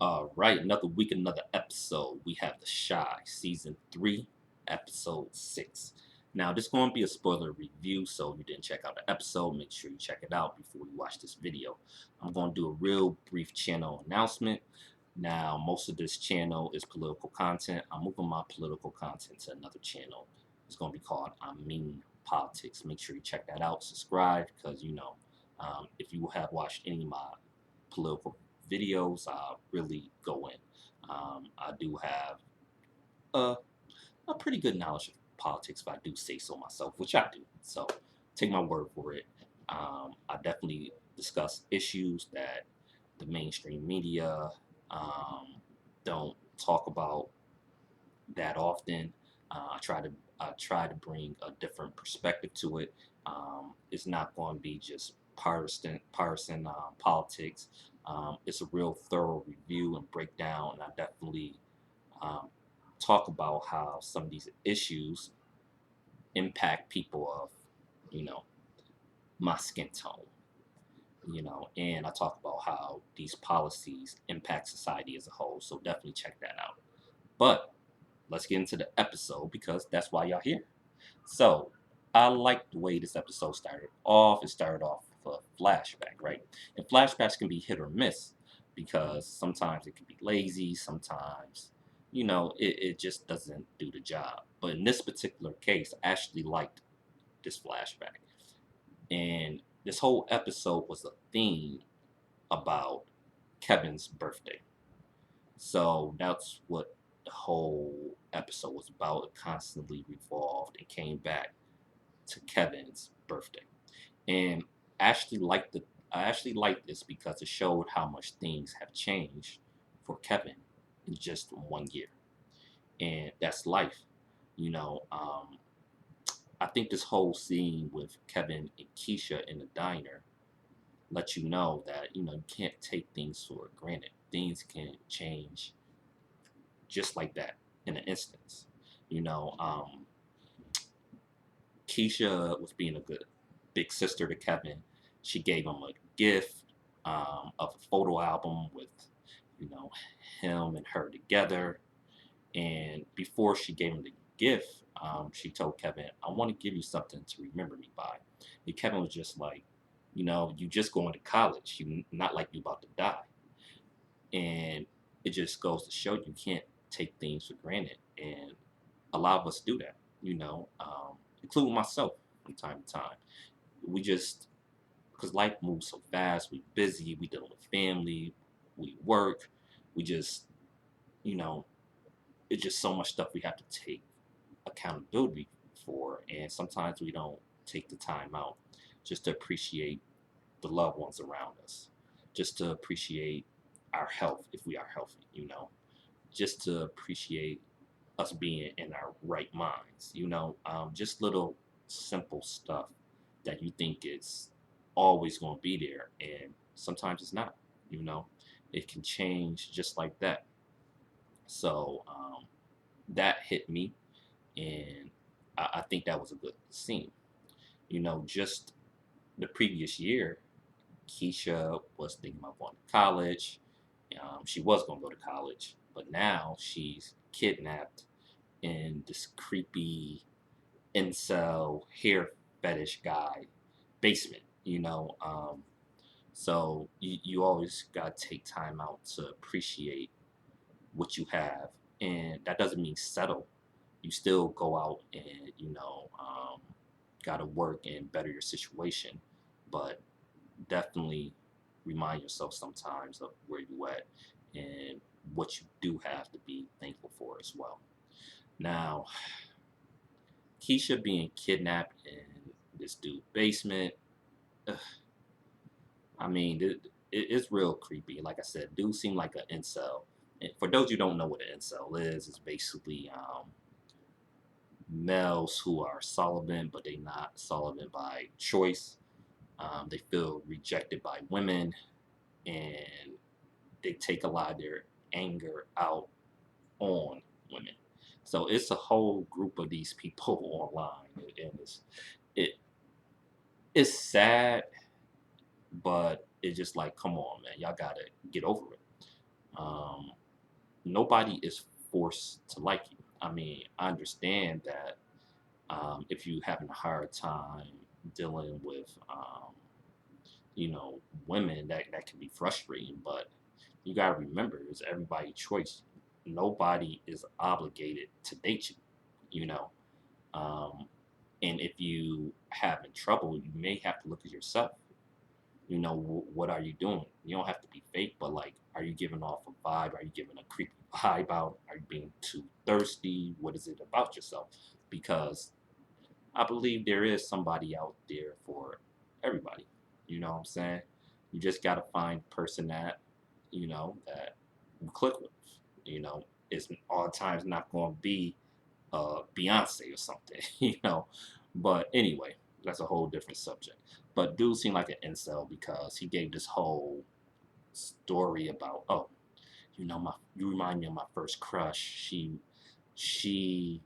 All right, another week, another episode. We have The Shy, Season 3, Episode 6. Now, this is going to be a spoiler review, so if you didn't check out the episode, make sure you check it out before you watch this video. I'm going to do a real brief channel announcement. Now, most of this channel is political content. I'm moving my political content to another channel. It's going to be called I Mean Politics. Make sure you check that out. Subscribe, because, if you have watched any of my political videos, I really go in. I do have a, a pretty good knowledge of politics, if I do say so myself, which I do. So take my word for it. I definitely discuss issues that the mainstream media don't talk about that often. I try to bring a different perspective to it. It's not going to be just partisan politics. It's a real thorough review and breakdown, and I definitely um, talk about how some of these issues impact people of, you know, my skin tone. And I talk about how these policies impact society as a whole. So definitely check that out. But let's get into the episode because that's why y'all here. So I like the way this episode started off. It started off with a flashback, right? And flashbacks can be hit or miss because sometimes it can be lazy, sometimes, it just doesn't do the job. But in this particular case, I actually liked this flashback. And this whole episode was a theme about Kevin's birthday. So that's what the whole episode was about. It constantly revolved and came back to Kevin's birthday. And I actually liked the I actually liked this because it showed how much things have changed for Kevin in just 1 year. And that's life. You know, um, I think this whole scene with Kevin and Keisha in the diner lets you know that, you can't take things for granted. Things can change just like that in an instance. You know, um, Keisha was being a good big sister to Kevin. She gave him a gift of a photo album with, you know, him and her together. And before she gave him the gift, she told Kevin, "I want to give you something to remember me by." And Kevin was just like, "You just going to college. You not like you about to die." And it just goes to show you can't take things for granted. And a lot of us do that, including myself from time to time. We just, because life moves so fast, we busy, we deal with family, we work, we just, you know, it's just so much stuff we have to take accountability for. And sometimes we don't take the time out just to appreciate the loved ones around us, just to appreciate our health if we are healthy, just to appreciate us being in our right minds, just little simple stuff that you think is always going to be there. And sometimes it's not, you know, it can change just like that. So that hit me. And I think that was a good scene. Just the previous year, Keisha was thinking about going to college. She was going to go to college, but now she's kidnapped in this creepy incel hair fetish guy basement. So you always got to take time out to appreciate what you have, and that doesn't mean settle. You still go out and got to work and better your situation, but definitely remind yourself sometimes of where you at and what you do have to be thankful for as well. Now, Keisha being kidnapped in this dude basement, ugh, I mean, it's real creepy. Like I said, dude seemed like an incel. And for those who don't know what an incel is, it's basically males who are celibate, but they not celibate by choice. They feel rejected by women, and they take a lot of their anger out on women. So it's a whole group of these people online, and it it's sad, but it's just like, come on, man, y'all gotta get over it. nobody is forced to like you. I mean, I understand that if you're having a hard time dealing with, you know, women, that can be frustrating. But you gotta remember, it's everybody's choice. Nobody is obligated to date you. You know, um, and if you having trouble, you may have to look at yourself. You know, what are you doing? You don't have to be fake, but like, are you giving off a vibe? Are you giving a creepy vibe out? Are you being too thirsty? What is it about yourself? Because I believe there is somebody out there for everybody. You know what I'm saying? You just got to find a person that, that you click with. You know, it's all the times not going to be Beyonce or something, But anyway, that's a whole different subject. But dude seemed like an incel because he gave this whole story about, oh, you remind me of my first crush.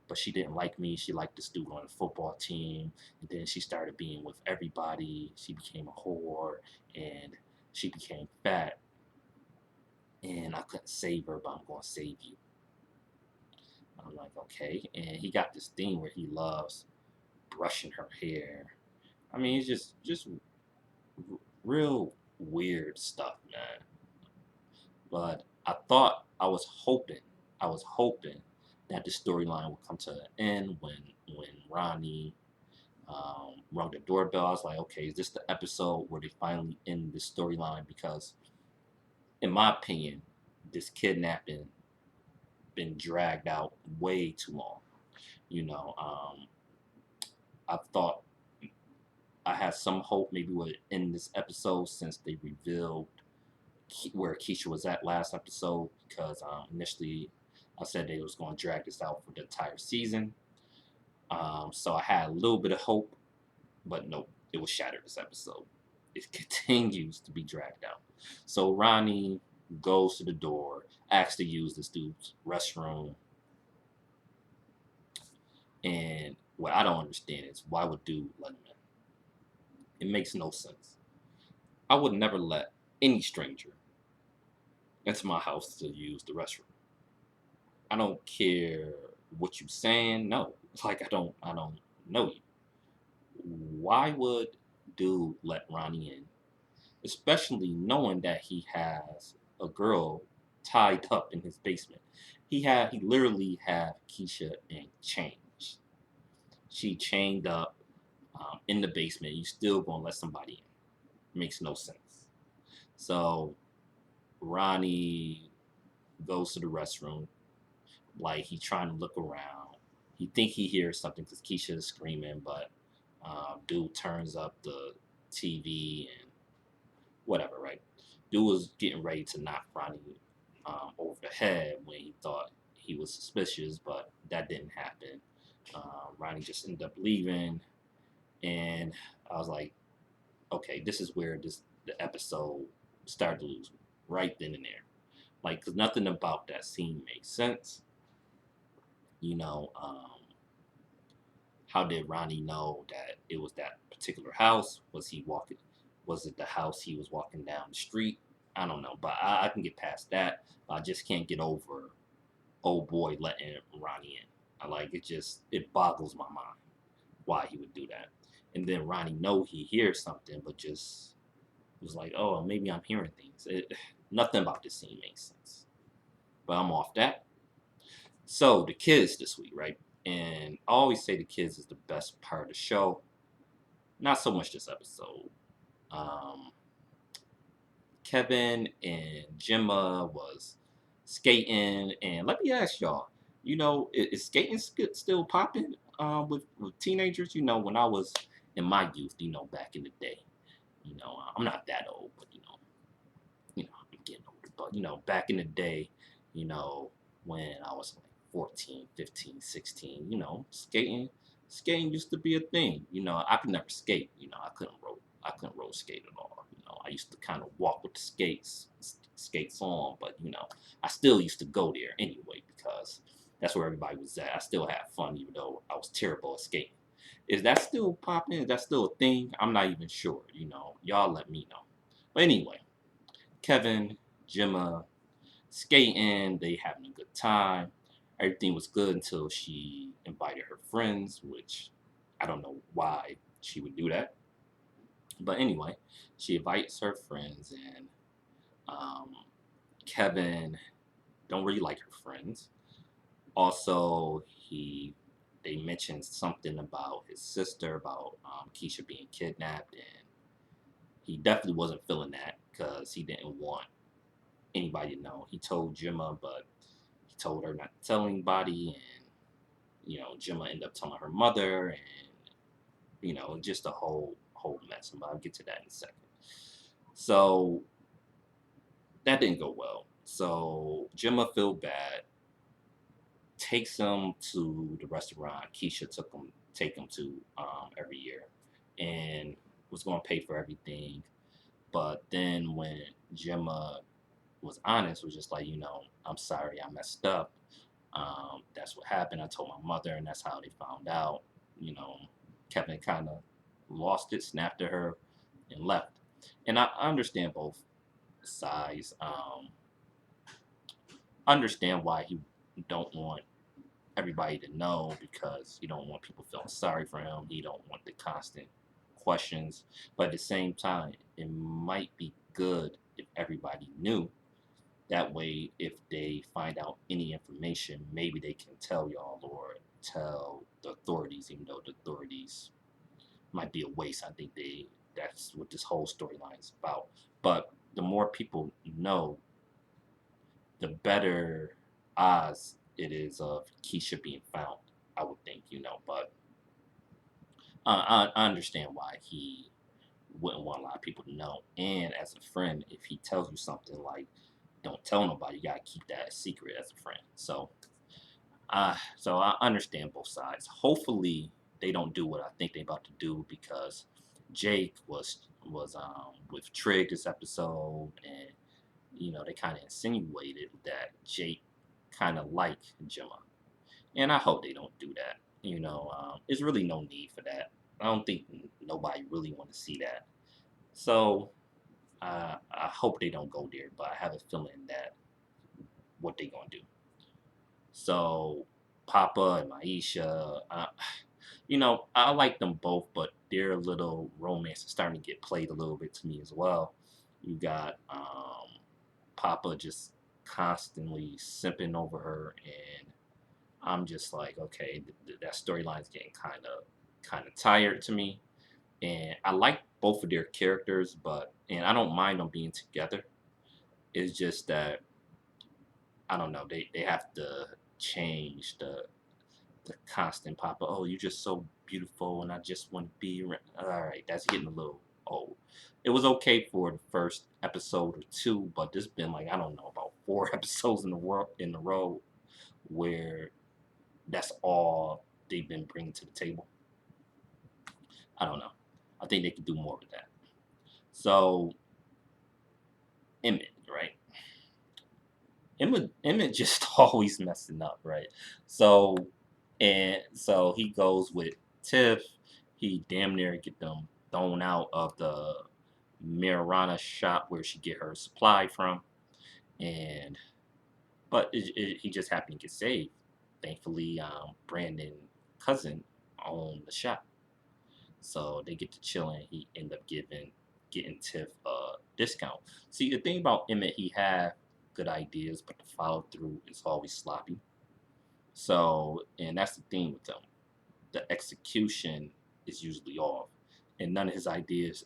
But she didn't like me. She liked this dude on the football team, and then she started being with everybody. She became a whore, and she became fat, and I couldn't save her, but I'm gonna save you. I'm like, okay. And he got this thing where he loves brushing her hair. I mean, it's just real weird stuff, man. But I was hoping that the storyline would come to an end when Ronnie rung the doorbell. I was like, okay, is this the episode where they finally end the storyline? Because, in my opinion, this kidnapping been dragged out way too long. You know, I thought I had some hope maybe would end this episode since they revealed where Keisha was at last episode. Because initially I said they was going to drag this out for the entire season. So I had a little bit of hope, but nope, it was shattered this episode. It continues to be dragged out. So Ronnie goes to the door, asks to use this dude's restroom, and what I don't understand is why would dude let him in? It makes no sense. I would never let any stranger into my house to use the restroom. I don't care what you saying. No, like I don't know you. Why would dude let Ronnie in, especially knowing that he has a girl tied up in his basement? He literally have Keisha in chains. She chained up in the basement. You still gonna let somebody in? Makes no sense. So Ronnie goes to the restroom, like he trying to look around. He think he hears something because Keisha is screaming, but dude turns up the TV and whatever, right? Dude was getting ready to knock Ronnie over the head when he thought he was suspicious, but that didn't happen. Ronnie just ended up leaving, and I was like, okay, this is where the episode started to lose me, right then and there. Like, because nothing about that scene makes sense. You know, how did Ronnie know that it was that particular house? Was he walking? Was it the house he was walking down the street? I don't know, but I can get past that. I just can't get over old boy letting Ronnie in. I like it. Just it boggles my mind why he would do that. And then Ronnie know he hears something, but just was like, oh, maybe I'm hearing things. Nothing about this scene makes sense. But I'm off that. So the kids this week, right? And I always say the kids is the best part of the show. Not so much this episode. Um, Kevin and Gemma was skating, and let me ask y'all, is skating still popping with teenagers? When I was in my youth, back in the day, I'm not that old, but I'm getting older. But back in the day, you know, when I was like 14, 15, 16, skating used to be a thing. I could never skate. I couldn't roll skate at all. I used to kind of walk with the skates on, but I still used to go there anyway because that's where everybody was at. I still had fun, even though I was terrible at skating. Is that still popping? Is that still a thing? I'm not even sure. Y'all let me know. But anyway, Kevin, Gemma, skating, they having a good time. Everything was good until she invited her friends, which I don't know why she would do that. But anyway, she invites her friends, and um, Kevin don't really like her friends. Also, they mentioned something about his sister, about Keisha being kidnapped, and he definitely wasn't feeling that because he didn't want anybody to know. He told Gemma, but he told her not to tell anybody, and Gemma ended up telling her mother, and just a whole mess. But I'll get to that in a second. So that didn't go well. So Gemma feel bad, takes him to the restaurant Keisha take him to every year, and was going to pay for everything. But then when Gemma was honest, was just like, I'm sorry, I messed up. That's what happened. I told my mother, and that's how they found out. You know, Kevin kind of lost it, snapped at her, and left. And I understand both sides. Understand why he don't want everybody to know because you don't want people feeling sorry for him. He don't want the constant questions. But at the same time, it might be good if everybody knew. That way, if they find out any information, maybe they can tell y'all or tell the authorities, even though the authorities might be a waste. I think that's what this whole storyline is about. But the more people know, the better odds it is of Keisha being found, I would think, but I understand why he wouldn't want a lot of people to know. And as a friend, if he tells you something like, don't tell nobody, you gotta keep that a secret as a friend. So I understand both sides. Hopefully they don't do what I think they're about to do because Jake was with Trig this episode, and they kind of insinuated that Jake kind of like Gemma, and I hope they don't do that. There's really no need for that. I don't think nobody really want to see that. So I hope they don't go there, but I have a feeling that what they gonna do. So Papa and Maisha, I like them both, but their little romance is starting to get played a little bit to me as well. You got Papa just constantly simping over her, and I'm just like, okay, that storyline is getting kind of tired to me. And I like both of their characters, and I don't mind them being together. It's just that I don't know, they have to change the constant Papa. Oh, you're just so beautiful, and I just want to be. All right, that's getting a little old. It was okay for the first episode or two, but there's been like I don't know about 4 episodes in a row where that's all they've been bringing to the table. I don't know. I think they could do more with that. So Emmett, right? Emmett just always messing up, right? So so he goes with Tiff. He damn near get them thrown out of the marijuana shop where she get her supply from, and but he just happened to get saved. Thankfully, Brandon cousin owned the shop, so they get to chilling. He end up getting Tiff a discount. See, the thing about Emmett, he had good ideas, but the follow through is always sloppy. So, and that's the thing with him. The execution is usually off, and none of his ideas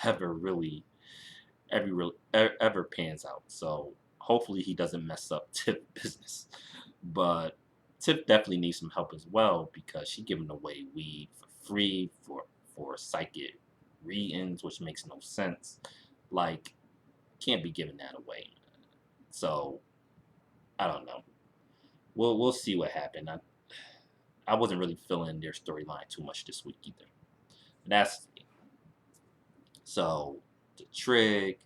ever really ever pans out. So hopefully he doesn't mess up Tip business. But Tip definitely needs some help as well because she giving away weed for free for psychic readings, which makes no sense. Like, can't be giving that away. So I don't know. We'll see what happened. I wasn't really feeling their storyline too much this week either. That's so the Trig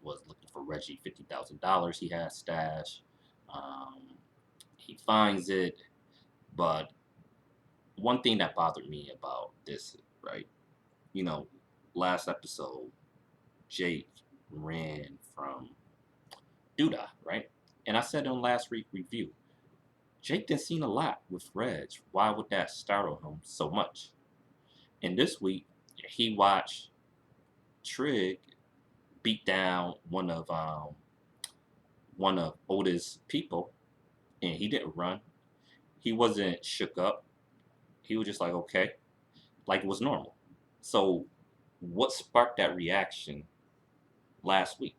was looking for Reggie $50,000 he had stashed. Um, he finds it, but one thing that bothered me about this, right? You know, last episode, Jake ran from Duda, right? And I said on last week review, Jake didn't seen a lot with Reg. Why would that startle him so much? And this week, he watched Trig beat down one of Otis' people, and he didn't run. He wasn't shook up. He was just like, okay, like it was normal. So, what sparked that reaction last week?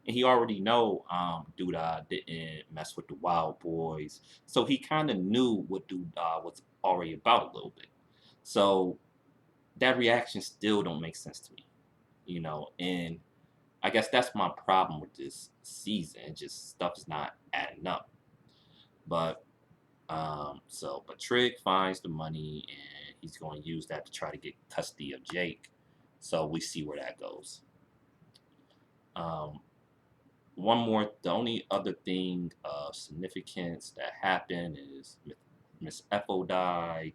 And he already know Duda didn't mess with the Wild Boys, so he kind of knew what Duda was already about a little bit. So that reaction still don't make sense to me, and I guess that's my problem with this season. Just stuff's not adding up. But but Trig finds the money and he's going to use that to try to get custody of Jake. So we see where that goes. Um, the only other thing of significance that happened is Miss Ethel died,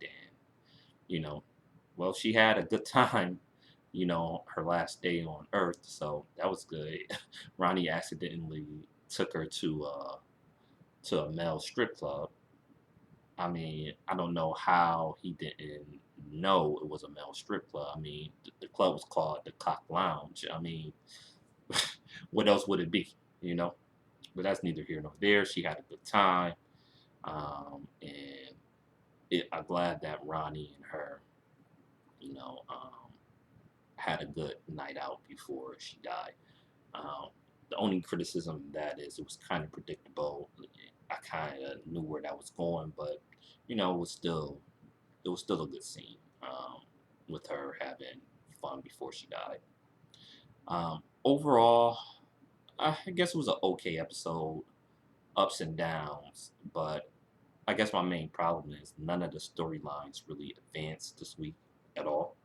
and well, she had a good time, her last day on Earth, so that was good. Ronnie accidentally took her to a male strip club. I mean, I don't know how he didn't know it was a male strip club. I mean, the club was called the Cock Lounge. I mean, what else would it be, you know? But that's neither here nor there. She had a good time, and I'm glad that Ronnie and her, you know, had a good night out before she died. Um, the only criticism of that is it was kind of predictable. I kind of knew where that was going, but it was still a good scene with her having fun before she died. Overall, I guess it was an okay episode, ups and downs, but I guess my main problem is none of the storylines really advanced this week at all.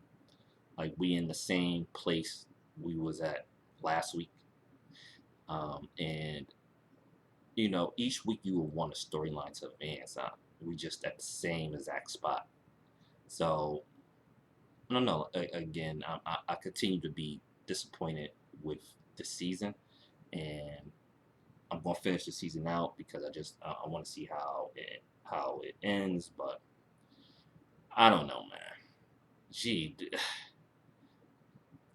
Like we in the same place we was at last week, and each week you will want a storyline to advance. We just at the same exact spot. So I don't know. Again, I continue to be disappointed with the season, and I'm gonna finish the season out because I want to see how it ends. But I don't know, man. Gee,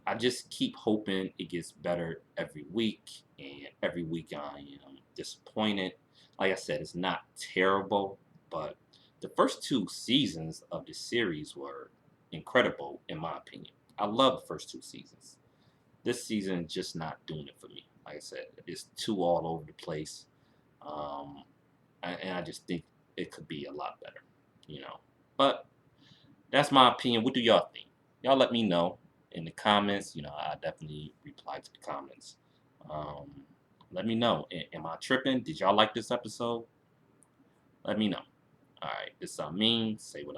I just keep hoping it gets better every week, and every week I am disappointed. Like I said, it's not terrible, but the first two seasons of the series were incredible, in my opinion. I love the first two seasons. This season just not doing it for me. Like I said, it's too all over the place, um, and I just think it could be a lot better, you know. But that's my opinion. What do y'all think? Y'all let me know in the comments. I definitely reply to the comments. Um, Let me know. Am I tripping? Did y'all like this episode? Let me know. All right, this is I mean. Say what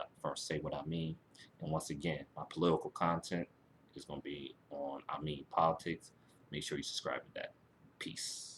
I mean. And once again, my political content is gonna be on I mean politics. Make sure you subscribe to that. Peace.